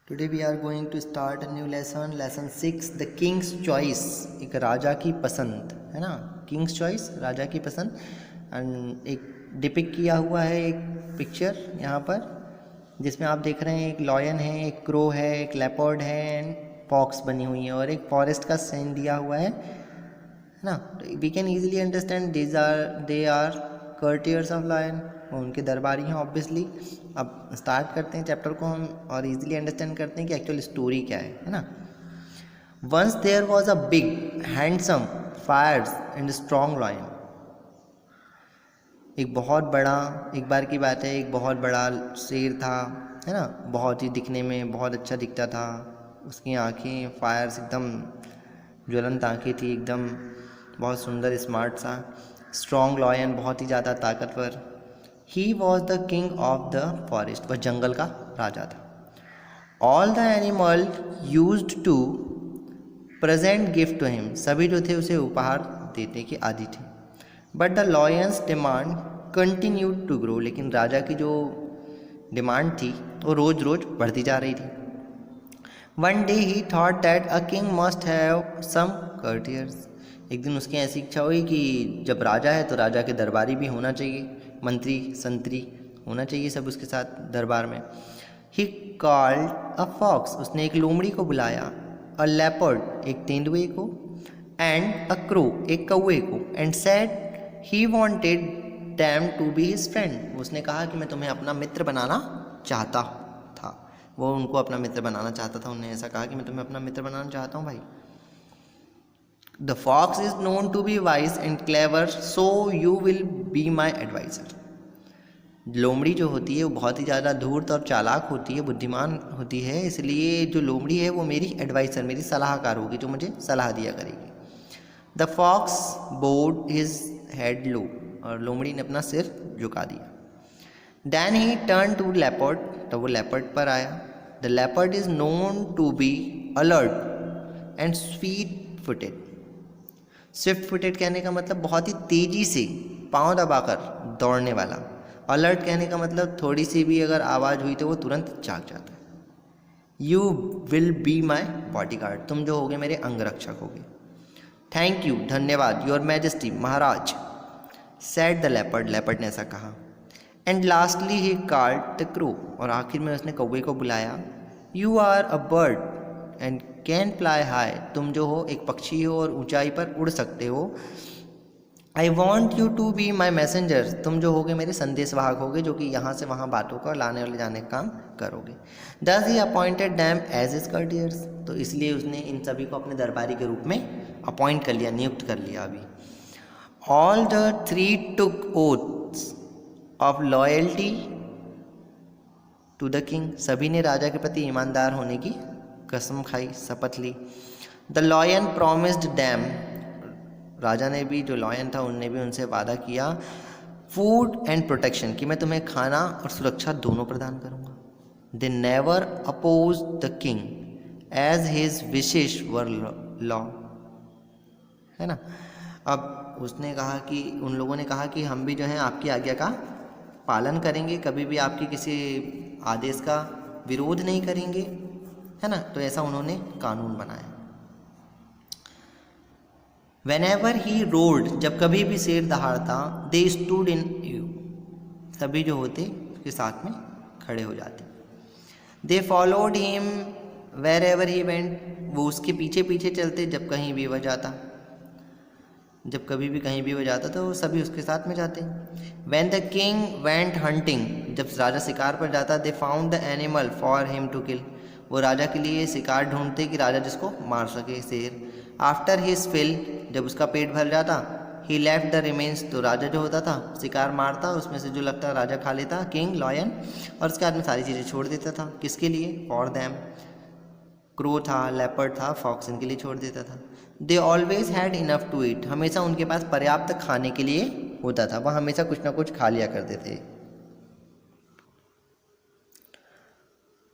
Today we are going to start a new lesson, lesson 6, the king's choice. एक राजा की पसंद है ना, किंग्स चॉइस, राजा की पसंद। एंड एक डिपिक्ट किया हुआ है एक पिक्चर यहाँ पर, जिसमें आप देख रहे हैं एक लॉयन है, एक क्रो है, एक लेपर्ड है एंड फॉक्स बनी हुई है, और एक फॉरेस्ट का सीन दिया हुआ है ना। We can easily understand they are courtiers of lion, वो उनके दरबारी हैं ऑब्वियसली। अब स्टार्ट करते हैं चैप्टर को हम और इजीली अंडरस्टैंड करते हैं कि एक्चुअल स्टोरी क्या है ना। Once there was a big handsome fierce and strong lion. एक बहुत बड़ा, एक बार की बात है, एक बहुत बड़ा शेर था है ना, बहुत ही दिखने में बहुत अच्छा दिखता था, उसकी आँखें फायर्स, एकदम ज्वलंत आँखें थी, एकदम बहुत सुंदर स्मार्ट सा। स्ट्रॉन्ग लॉयन, बहुत ही ज़्यादा ताकतवर। He was the king of the forest, वह जंगल का राजा था। All the animal used to present gift to him, सभी जो थे उसे उपहार देने के आदि थे। But the lion's demand continued to grow, लेकिन राजा की जो डिमांड थी वो रोज रोज बढ़ती जा रही थी। One day he thought that a king must have some courtiers, एक दिन उसकी ऐसी इच्छा हुई कि जब राजा है तो राजा के दरबारी भी होना चाहिए, मंत्री संतरी होना चाहिए सब उसके साथ दरबार में। ही कॉल्ड अ फॉक्स, उसने एक लोमड़ी को बुलाया, अ लेपर्ड, एक तेंदुए को, एंड अ क्रो, एक कौवे को, and said he wanted them to be his friend, उसने कहा कि मैं तुम्हें अपना मित्र बनाना चाहता था। वो उनको अपना मित्र बनाना चाहता था, उन्होंने ऐसा कहा कि मैं तुम्हें अपना मित्र बनाना चाहता हूँ भाई। The fox is known to be wise and clever, so you will be my adviser. लोमड़ी जो होती है वो बहुत ही ज़्यादा धूर्त और चालाक होती है, बुद्धिमान होती है, इसलिए जो लोमड़ी है वो मेरी एडवाइज़र, मेरी सलाहकार होगी, जो मुझे सलाह दिया करेगी। The fox bowed his head low, और लोमड़ी ने अपना सिर झुका दिया। Then he turn to leopard, तो वो लेपर्ड पर आया। The leopard is known to be alert and sweet footed. Swift footed कहने का मतलब बहुत ही तेज़ी से पाँव दबाकर दौड़ने वाला। अलर्ट कहने का मतलब थोड़ी सी भी अगर आवाज़ हुई तो वो तुरंत जाग जाता है। You will be my body guard, तुम जो होगे मेरे अंगरक्षक होगे। थैंक यू, धन्यवाद, योर मैजेस्टी, महाराज, सेड द लेपर्ड, लेपर्ड ने ऐसा कहा। And lastly he called the crow, और आखिर में उसने कौवे को बुलाया। You are a bird and can fly high, तुम जो हो एक पक्षी हो और ऊंचाई पर उड़ सकते हो। I want you to be my messenger, तुम जो होगे मेरे संदेशवाहक होगे, जो कि यहाँ से वहाँ बातों का लाने और ले जाने का काम करोगे। Thus he appointed them as his courtiers, तो इसलिए उसने इन सभी को अपने दरबारी के रूप में अपॉइंट कर लिया, नियुक्त कर लिया। अभी all the three took oaths of loyalty to the king, सभी ने राजा के प्रति ईमानदार होने की कसम खाई, शपथ ली। द लॉयन प्रॉमिस्ड डैम, राजा ने भी, जो लॉयन था उनने भी उनसे वादा किया फूड एंड प्रोटेक्शन, कि मैं तुम्हें खाना और सुरक्षा दोनों प्रदान करूंगा। They never oppose the king as his wishes were law, है ना। अब उसने कहा कि उन लोगों ने कहा कि हम भी जो है आपकी आज्ञा का पालन करेंगे, कभी भी आपकी किसी आदेश का विरोध नहीं करेंगे, है ना। तो ऐसा उन्होंने कानून बनाया। Whenever he roared, जब कभी भी शेर दहाड़ता, they stood in awe, सभी जो होते उसके साथ में खड़े हो जाते। They followed him wherever he went, वो उसके पीछे पीछे चलते जब कहीं भी वह जाता, जब कभी भी कहीं भी वह जाता तो सभी उसके साथ में जाते। When the king went hunting, जब राजा शिकार पर जाता, they found the animal for him to kill, वो राजा के लिए शिकार ढूंढते कि राजा जिसको मार सके, शेर। आफ्टर हिज फिल, जब उसका पेट भर जाता, ही लेफ्ट द रिमेन्स, तो राजा जो होता था शिकार मारता, उसमें से जो लगता राजा खा लेता, किंग लॉयन, और उसके बाद में सारी चीज़ें छोड़ देता था। किसके लिए? फॉर दैम, क्रो था, लेपर्ड था, फॉक्स, इनके लिए छोड़ देता था। They always had enough to eat, हमेशा उनके पास पर्याप्त खाने के लिए होता था, वह हमेशा कुछ ना कुछ खा लिया करते थे।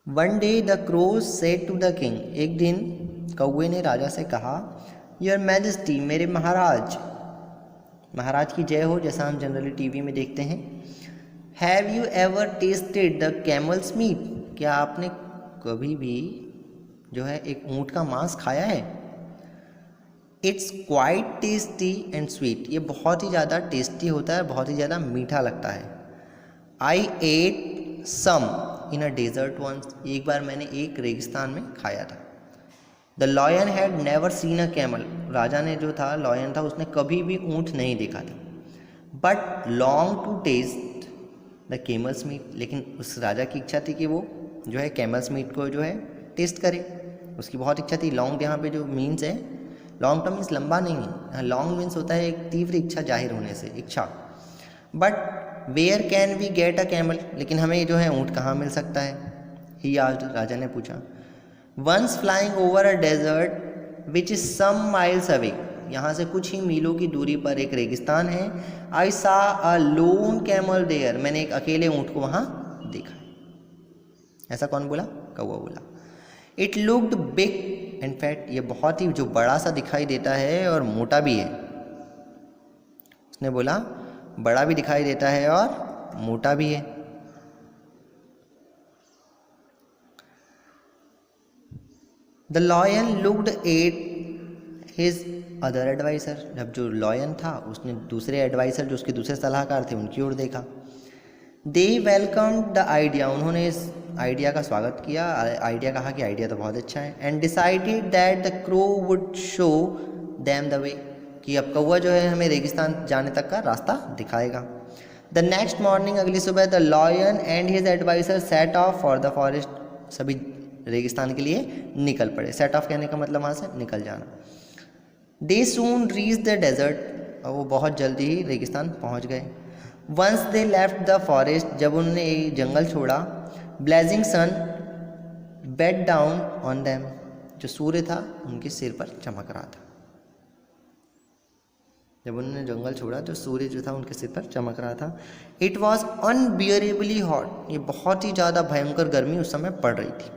One day the crow said to the king, एक दिन कौवे ने राजा से कहा, योर मैजेस्टी, मेरे महाराज, महाराज की जय हो, जैसा हम जनरली टीवी में देखते हैं। Have you ever tasted the camel's meat, क्या आपने कभी भी जो है एक ऊँट का मांस खाया है? It's quite tasty and sweet, ये बहुत ही ज़्यादा टेस्टी होता है, बहुत ही ज़्यादा मीठा लगता है। I ate some in a desert once, एक बार मैंने एक रेगिस्तान में खाया था। The lion had never seen a camel, राजा ने जो था लॉयन था उसने कभी भी ऊँट नहीं देखा था। But long to taste the camel's meat, लेकिन उस राजा की इच्छा थी कि वो जो है कैमल्स मीट को जो है टेस्ट करे, उसकी बहुत इच्छा थी। लॉन्ग यहाँ पे जो मीन्स है, लॉन्ग टर्म मीन्स लंबा नहीं है, लॉन्ग मीन्स होता है एक तीव्र इच्छा जाहिर होने से, इच्छा। But where can we get a camel, लेकिन हमें जो है ऊँट कहाँ मिल सकता है? ही आस्क्ड, राजा ने पूछा। Once flying over a desert which is some miles away, यहाँ से कुछ ही मीलों की दूरी पर एक रेगिस्तान है। आई सा अ लोन कैमल देयर, मैंने एक अकेले ऊँट को वहाँ देखा। ऐसा कौन बोला? कौवा बोला। It looked big and fat, ये बहुत ही जो बड़ा सा दिखाई देता है और मोटा भी है। उसने बोला बड़ा भी दिखाई देता है और मोटा भी है। The lion looked at his other adviser, जब जो लॉयन था उसने दूसरे एडवाइसर जो उसके दूसरे सलाहकार थे उनकी ओर देखा। दे वेलकम द आइडिया, उन्होंने इस आइडिया का स्वागत किया, आइडिया कहा कि आइडिया तो बहुत अच्छा है। And decided that the crow would show them the way, कि अब कौवा जो है हमें रेगिस्तान जाने तक का रास्ता दिखाएगा। द नेक्स्ट मॉर्निंग, अगली सुबह, the lion and his adviser set of for the forest, सभी रेगिस्तान के लिए निकल पड़े। सेट ऑफ कहने का मतलब वहाँ से निकल जाना। They soon reach the desert, और वो बहुत जल्दी ही रेगिस्तान पहुँच गए। Once they left the forest, जब उन्होंने जंगल छोड़ा, blazing sun beat down on them, जो सूर्य था उनके सिर पर चमक रहा था। जब उन्होंने जंगल छोड़ा तो सूर्य जो था उनके सिर पर चमक रहा था। इट वॉज अनबियरेबली हॉट, ये बहुत ही ज़्यादा भयंकर गर्मी उस समय पड़ रही थी।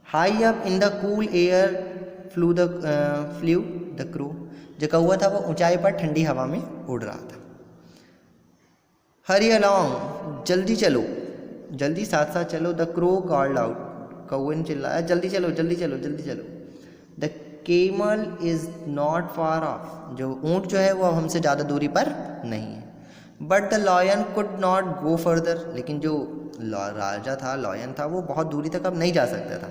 High up in the cool air flu the crew, जो कौवा था वो ऊंचाई पर ठंडी हवा में उड़ रहा था। हरी अलॉन्ग, जल्दी चलो, जल्दी साथ साथ चलो। द क्रो कॉल्ड आउट, कौवे ने चिल्लाया जल्दी चलो जल्दी चलो जल्दी चलो। The camel is not far of, जो ऊँट जो है वो अब हमसे ज़्यादा दूरी पर नहीं है। But the lion could not go further, लेकिन जो राजा था लॉयन था वो बहुत दूरी तक अब नहीं जा सकता था।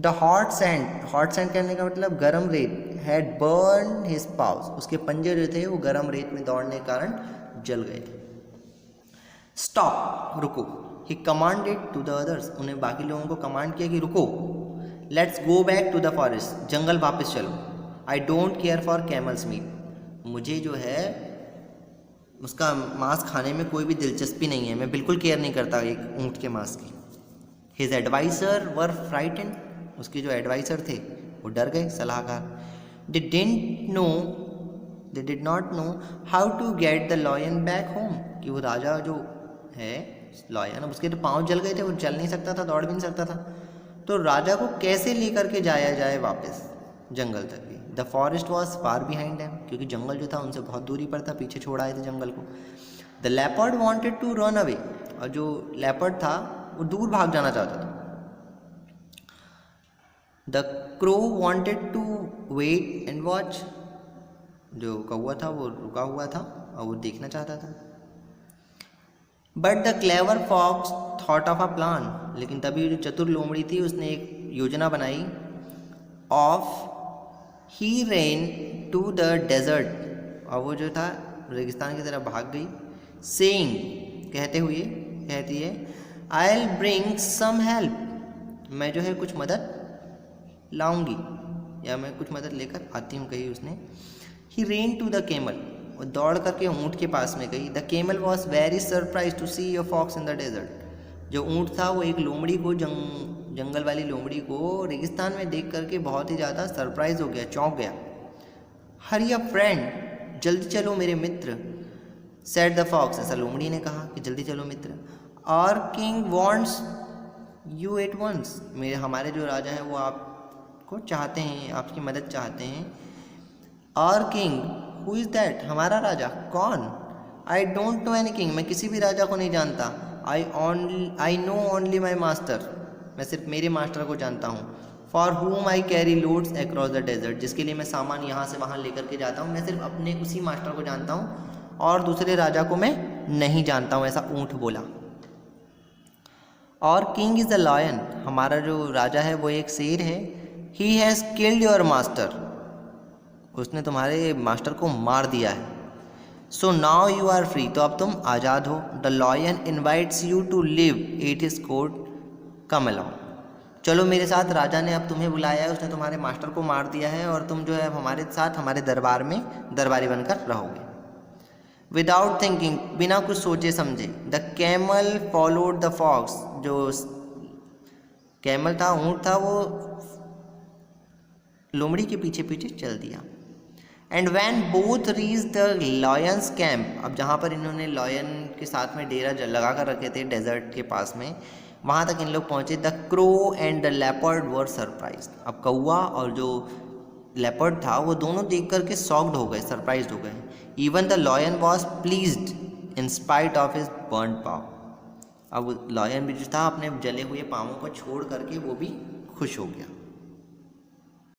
द हॉट सैंड कहने का मतलब गर्म रेत, हैड बर्न हिज पाउस, उसके पंजे जो थे वो गर्म रेत में दौड़ने के कारण जल गए थे। स्टॉप, रुको। He commanded to the others, उन्हें बाकी लोगों को कमांड किया कि रुको। Let's go back to the forest, जंगल वापस चलो। I don't care for camel's meat, मुझे जो है उसका मांस खाने में कोई भी दिलचस्पी नहीं है, मैं बिल्कुल केयर नहीं करता एक ऊँट के मांस की। हिज एडवाइसर वर फ्राइटेंड, उसके जो एडवाइसर थे वो डर गए, सलाहकार। They did not know how to get the lion back home, कि वो राजा जो है लॉयन, अब उसके तो पाँव जल गए थे, वो चल नहीं सकता था, दौड़ भी नहीं सकता था, तो राजा को कैसे लेकर के जाया जाए वापस जंगल तक भी। The forest was far behind them, क्योंकि जंगल जो था उनसे बहुत दूरी पर था, पीछे छोड़ आए थे जंगल को। The leopard wanted to run away, और जो लेपर्ड था वो दूर भाग जाना चाहता था। The crow wanted to wait and watch, जो कौवा था वो रुका हुआ था और वो देखना चाहता था। But the clever fox thought of a plan, लेकिन तभी जो चतुर लोमड़ी थी उसने एक योजना बनाई। Off he ran to the desert, और वो जो था रेगिस्तान की तरफ भाग गई। सेइंग, कहती है I will bring some help, मैं जो है कुछ मदद लाऊंगी या मैं कुछ मदद लेकर आती हूँ, कही उसने। He ran to the camel, वो दौड़ करके ऊँट के पास में गई। The camel was very surprise to see a fox in the desert, जो ऊँट था वो एक लोमड़ी को जंगल वाली लोमड़ी को रेगिस्तान में देख करके बहुत ही ज़्यादा सरप्राइज हो गया, चौंक गया। हरी अप फ्रेंड, जल्दी चलो मेरे मित्र। सेड द फॉक्स, ऐसा लोमड़ी ने कहा कि जल्दी चलो मित्र। Our king wants you at once, हमारे जो राजा हैं वो आपको चाहते हैं, आपकी मदद चाहते हैं। और किंग, हु इज़ दैट, हमारा राजा कौन? I don't know any king, मैं किसी भी राजा को नहीं जानता। I know only my master, मैं सिर्फ मेरे मास्टर को जानता हूँ। For whom I carry loads across the desert, जिसके लिए मैं सामान यहाँ से वहाँ लेकर के जाता हूँ, मैं सिर्फ अपने उसी मास्टर को जानता हूँ और दूसरे राजा को मैं नहीं जानता हूँ, ऐसा ऊँट बोला। और किंग इज़ द लायन, हमारा जो राजा है वो एक शेर है। He has killed your master, उसने तुम्हारे मास्टर को मार दिया है। So now you are free, तो अब तुम आज़ाद हो। The lion invites you to live at his court, come अलाउ, चलो मेरे साथ, राजा ने अब तुम्हें बुलाया है, उसने तुम्हारे मास्टर को मार दिया है और तुम जो है अब हमारे साथ हमारे दरबार में दरबारी बनकर रहोगे। विदाउट थिंकिंग, बिना कुछ सोचे समझे, the camel followed the fox, जो कैमल था, ऊँट था, वो लोमड़ी के पीछे पीछे चल दिया। And when both reach the lions camp, अब जहाँ पर इन्होंने लॉयन के साथ में डेरा लगा कर रखे थे डेजर्ट के पास में, वहाँ तक इन लोग पहुँचे। The crow and the leopard were surprise, अब कौआ और जो लेपर्ड था वो दोनों देख करके शॉक्ड हो गए, सरप्राइज हो गए। Even the lion was pleased in spite of his burn paw, अब लॉयन भी जो था अपने जले हुए पाँवों को छोड़ करके वो भी खुश हो गया।